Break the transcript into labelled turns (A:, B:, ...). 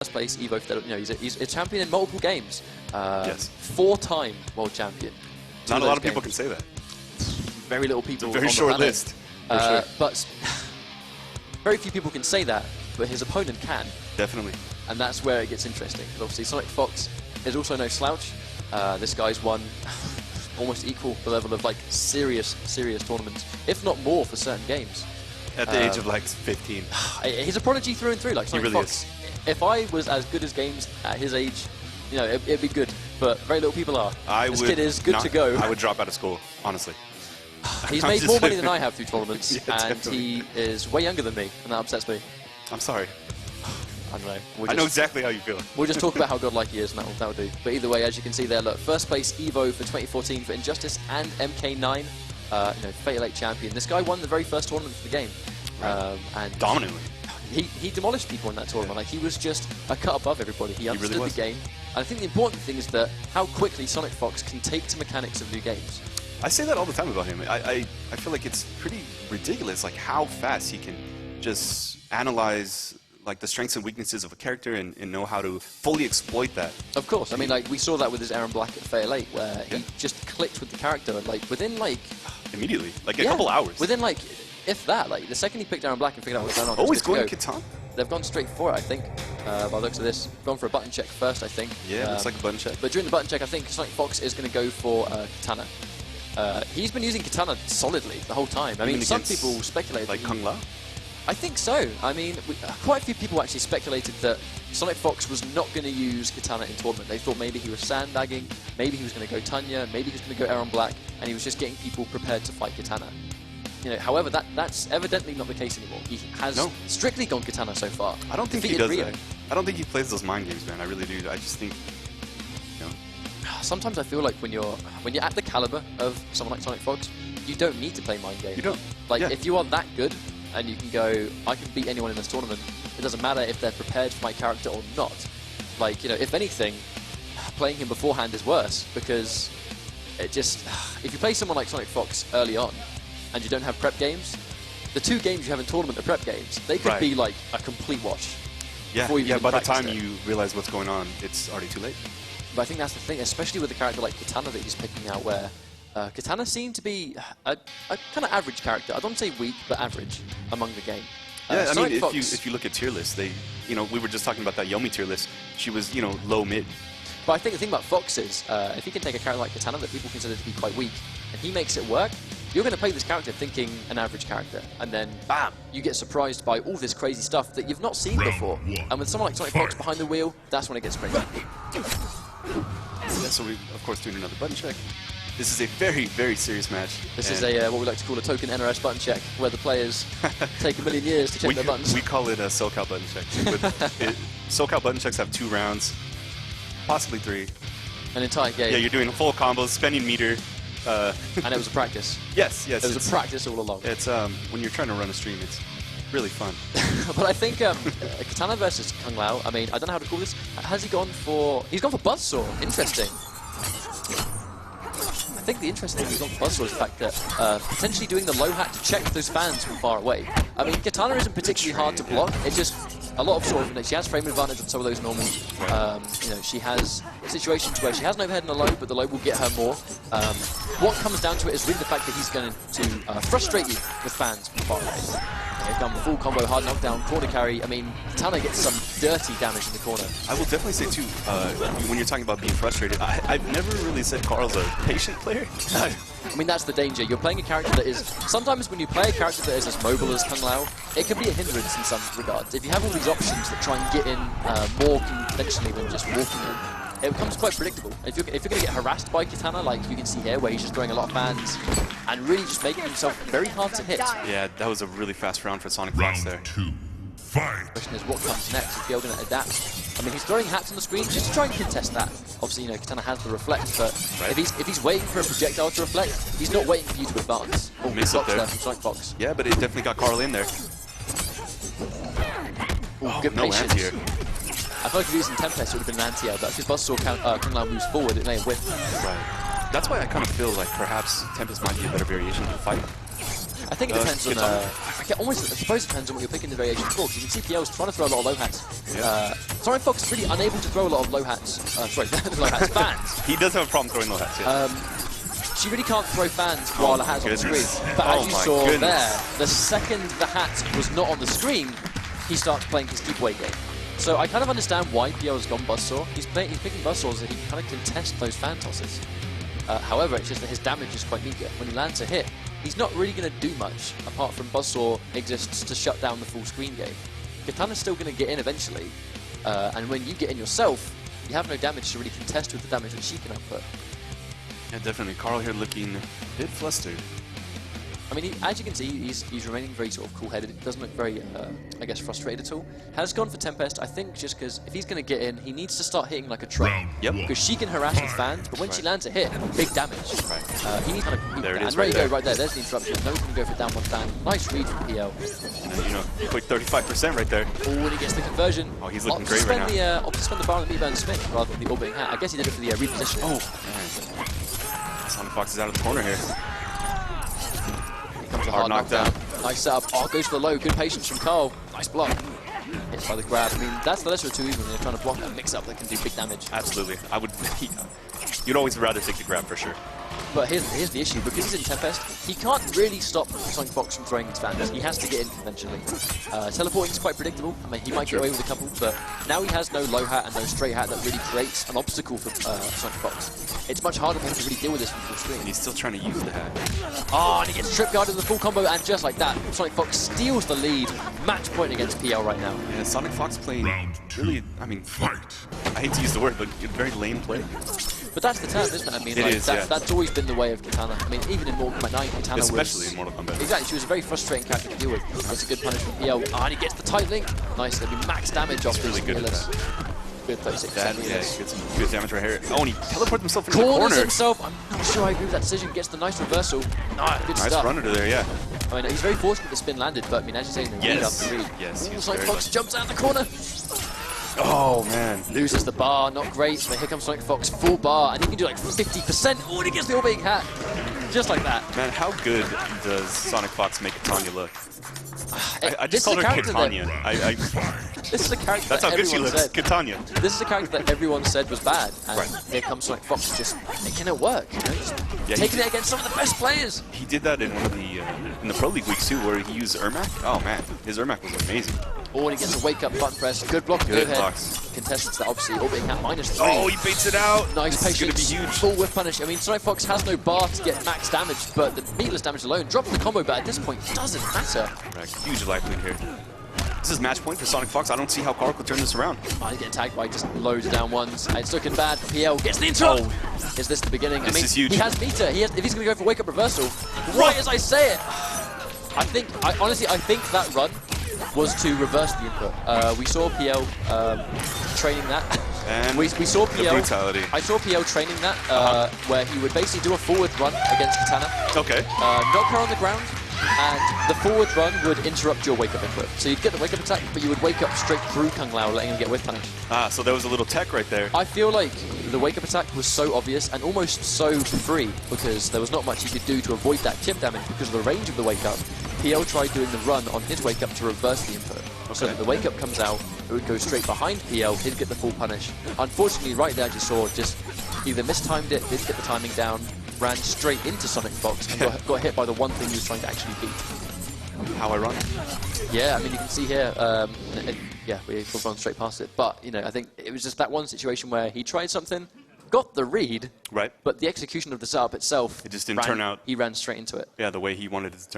A: First place Evo, you know, he's a champion in multiple games.
B: Yes.
A: 4-time world champion.
B: Not a lot of people can say that.
A: Very little people.
B: It's a very short list. For sure.
A: But very few people can say that, but his opponent can. Definitely. And that's where it gets interesting. Obviously, SonicFox is also no slouch. This guy's won almost equal the level of like serious tournaments, if not more for certain games.
B: At the age of like 15.
A: He's a prodigy through and through. Like SonicFox. Really is. If I was as good as games at his age, you know, it'd be good. But very little people are. This kid is good to go.
B: I would drop out of school, hononly.
A: He's made more money than I have through tournaments,
B: yeah,
A: and
B: definitely.
A: he is way younger than me, and that upsets me.
B: I'm sorry.
A: I don't know.
B: I know exactly how you feel.
A: We'll just talk about how godlike he is, and that'll do. But either way, as you can see there, look, first place Evo for 2014 for Injustice and MK9, you know, Fatal 8 champion. This guy won the very first tournament for the game, and
B: dominantly.
A: He demolished people in that tournament. Like, he was just a cut above everybody. He understood
B: really
A: the game. And I think the important thing is that how quickly SonicFox can take to mechanics of new games.
B: I say that all the time about him. I feel like it's pretty ridiculous, like how fast he can just analyze like the strengths and weaknesses of a character and know how to fully exploit that.
A: Of course. I mean, like, we saw that with his Aaron Black at Fatal 8, where he just clicked with the character, like, within, like...
B: Immediately. Like, a couple hours.
A: Within, like, if that. Like, the second he picked Aaron Black and figured out what's going on...
B: Oh, he's going to Katana?
A: They've gone straight for it, I think, by the looks of this. Gone for a button check first, I think.
B: Yeah, it's like a button check.
A: But during the button check, I think SonicFox is going to go for Katana. He's been using Katana solidly the whole time. I mean, some people speculated...
B: Like Kung Lao?
A: I think so. I mean, quite a few people actually speculated that SonicFox was not going to use Katana in tournament. They thought maybe he was sandbagging, maybe he was going to go Tanya, maybe he was going to go Aaron Black, and he was just getting people prepared to fight Katana. You know, however, that's evidently not the case anymore. He has strictly gone Katana so far.
B: I don't think he does that. I don't think he plays those mind games, man. I really do. I just think, you know.
A: Sometimes I feel like when you're at the caliber of someone like SonicFox, you don't need to play mind games.
B: You don't.
A: Like, if you are that good, and you can go, I can beat anyone in this tournament. It doesn't matter if they're prepared for my character or not. Like, you know, if anything, playing him beforehand is worse, because it just, if you play someone like SonicFox early on, and you don't have prep games, the 2 games you have in tournament are prep games. They could be like a complete wash.
B: Yeah, by the time you realize what's going on, it's already too late.
A: But I think that's the thing, especially with a character like Katana that he's picking out, where Katana seemed to be a kind of average character. I don't want to say weak, but average among the game.
B: Yeah, I mean, if you look at tier lists, you know, we were just talking about that Yomi tier list. She was, you know, low mid.
A: But I think the thing about Fox is, if he can take a character like Katana that people consider to be quite weak, and he makes it work, you're going to play this character thinking an average character, and then bam, you get surprised by all this crazy stuff that you've not seen before. And with someone like SonicFox behind the wheel, that's when it gets crazy.
B: Yeah, so we, of course, doing another button check. This is a very, very serious match.
A: This is a what we like to call a token NRS button check, where the players take a million years to check their buttons.
B: We call it a SoCal button check. SoCal button checks have 2 rounds, possibly 3.
A: An entire game.
B: Yeah, you're doing a full combo, spending meter.
A: And it was a practice.
B: Yes.
A: It was a practice all along.
B: It's when you're trying to run a stream, it's really fun.
A: But I think Katana versus Kung Lao, I mean, I don't know how to call this. Has he gone for... He's gone for Buzzsaw. Interesting. I think the interesting thing he's gone for Buzzsaw is the fact that potentially doing the low hat to check those fans from far away. I mean, Katana isn't particularly hard to block. It's just a lot of sort of... She has frame advantage on some of those normals. You know, she has situations where she has no overhead in the low, but the low will get her more. What comes down to it is really the fact that he's going to frustrate you with fans from far away. They've done full combo, hard knockdown, corner carry. I mean, Katana gets some dirty damage in the corner.
B: I will definitely say, too, when you're talking about being frustrated, I've never really said Carl's a patient player.
A: No. I mean, that's the danger. You're playing a character that is... Sometimes when you play a character that is as mobile as Kung Lao, it can be a hindrance in some regards. If you have all these options that try and get in more conventionally than just walking in, it becomes quite predictable. If you're going to get harassed by Katana, like you can see here, where he's just throwing a lot of fans and really just making himself very hard to hit.
B: Yeah, that was a really fast round for SonicFox there.
A: The question is, what comes next? Is Gale going to adapt? I mean, he's throwing hats on the screen just to try and contest that. Obviously, you know, Katana has the reflect, but if he's waiting for a projectile to reflect, he's not waiting for you to advance. Oh,
B: mix up there
A: from SonicFox.
B: Yeah, but it definitely got Carl in there.
A: Ooh, good
B: no
A: patience.
B: anti-air.
A: I feel like if he was in Tempest, it would have been an anti-air, but because Buzzsaw Kung Lao moves forward, it may have whipped.
B: Right. That's why I kind of feel like perhaps Tempest might be a better variation to fight.
A: I think it depends on, I suppose it depends on what you're picking the variation for, because you can see PL's trying to throw a lot of low hats.
B: Yeah.
A: SonicFox is really unable to throw a lot of low hats, low hats, fans.
B: He does have a problem throwing low hats, yeah.
A: She really can't throw fans while the hat's on the screen. But as you saw there, the second the hat was not on the screen, he starts playing his keep away game. So I kind of understand why PL has gone Buzzsaw. He's picking Buzzsaws so he can kind of contest those fan tosses. However, it's just that his damage is quite meager. When he lands a hit, he's not really going to do much, apart from Buzzsaw exists to shut down the full screen game. Katana's still going to get in eventually, and when you get in yourself, you have no damage to really contest with the damage that she can output.
B: Yeah, definitely. Carl here looking a bit flustered.
A: I mean, as you can see, he's remaining very sort of cool-headed. He doesn't look very, I guess, frustrated at all. Has gone for Tempest, I think, just because if he's going to get in, he needs to start hitting like a truck.
B: Yep.
A: Because she can harass with fans, but when she lands a hit, big damage.
B: Right.
A: He needs kind of.
B: There it is.
A: And there you go, right there. There's the interruption. No one can go for down one fan. Nice read from PL.
B: You know, quick 35% right there.
A: Oh, and he gets the conversion.
B: Oh, he's looking great right now.
A: Opted to spend the bar on the meatburn spin rather than the orbiting hat. I guess he did it for the reposition.
B: Oh, man. SonicFox is out of the corner here.
A: Comes a hard knockdown. Nice setup. Oh, goes for the low. Good patience from Carl. Nice block. Hits by the grab. I mean, that's the lesser of two evils when you're trying to block a mix-up that can do big damage.
B: Absolutely. I would. You'd always rather take the grab for sure.
A: But here's the issue. Because he's in Tempest, he can't really stop SonicFox from throwing his fans. He has to get in conventionally. Teleporting is quite predictable. I mean, he might get away with a couple, but now he has no low hat and no straight hat that really creates an obstacle for SonicFox. It's much harder for him to really deal with this from full screen.
B: And he's still trying to use the hat.
A: Oh, and he gets trip guarded with the full combo, and just like that, SonicFox steals the lead. Match point against PL right now.
B: Yeah, SonicFox playing really, I mean, I hate to use the word, but very lame play.
A: But that's the term, isn't it? I mean,
B: it
A: like,
B: is,
A: that's always been the way of Katana. I mean, even in Mortal Kombat 9, Katana
B: especially in Mortal Kombat.
A: Exactly, she was a very frustrating character to deal with. That's a good punish from PL. Oh, and he gets the tight link. Nice, that'd be max damage off
B: really good at that.
A: Good 36%.
B: Yeah, he gets some good damage right here. Oh, and he teleported himself into the corner.
A: Himself. I'm not sure I agree with that decision. Gets the nice reversal. Good
B: nice
A: stuff.
B: run under there, yeah.
A: I mean, he's very fortunate the spin landed, but I mean, as you say, in the lead after read.
B: Yes,
A: SonicFox jumps out the corner.
B: Oh, man.
A: Loses the bar, not great. But here comes SonicFox, full bar, and he can do like 50%. Oh, and he gets the all big hat. Just like that.
B: Man, how good does SonicFox make Katanya look? I just called her Katanya.
A: This is a character
B: That's
A: that
B: how good she
A: everyone
B: looks,
A: said.
B: Katanya.
A: This is a character that everyone said was bad, and here comes SonicFox just making it work. You know, just taking it against some of the best players.
B: He did that in one of the in the Pro League weeks too, where he used Ermac. Oh man, his Ermac was amazing.
A: Oh, and he gets a wake-up button press. Good block, good head. Contestants that obviously orbiting hat -3.
B: Oh, he baits it out.
A: Nice
B: patience.
A: Going to be huge. Full whiff punish. I mean, SonicFox has no bar to get max damage, but the meatless damage alone drops the combo, but at this point, doesn't matter.
B: Right, huge life lead here. This is match point for SonicFox. I don't see how Carl could turn this around.
A: Oh, he's getting tagged by just loads of down ones. It's looking bad. PL gets the interrupt. Oh. Is this the beginning?
B: This is huge.
A: He has meter. If he's going to go for wake-up reversal, right as I say it, honestly, I think that run was to reverse the input. We saw PL training that.
B: And
A: we saw PL.
B: Brutality.
A: I saw PL training that, where he would basically do a forward run against Katana.
B: Okay.
A: Knock her on the ground, and the forward run would interrupt your wake-up input. So you'd get the wake-up attack, but you would wake up straight through Kung Lao, letting him get whiff punish.
B: Ah, so there was a little tech right there.
A: I feel like the wake-up attack was so obvious and almost so free, because there was not much he could do to avoid that chip damage because of the range of the wake-up. PL tried doing the run on his wake-up to reverse the input. So that the wake-up comes out, it would go straight behind PL, he'd get the full punish. Unfortunately, right there, as you saw, just either mistimed it, didn't get the timing down, ran straight into SonicFox, and got hit by the one thing he was trying to actually beat.
B: How ironic.
A: Yeah, I mean, you can see here, yeah, we've gone straight past it. But, you know, I think it was just that one situation where he tried something, got the read,
B: right,
A: but the execution of the setup itself,
B: it just didn't turn out.
A: He ran straight into it.
B: Yeah, the way he wanted it to turn out.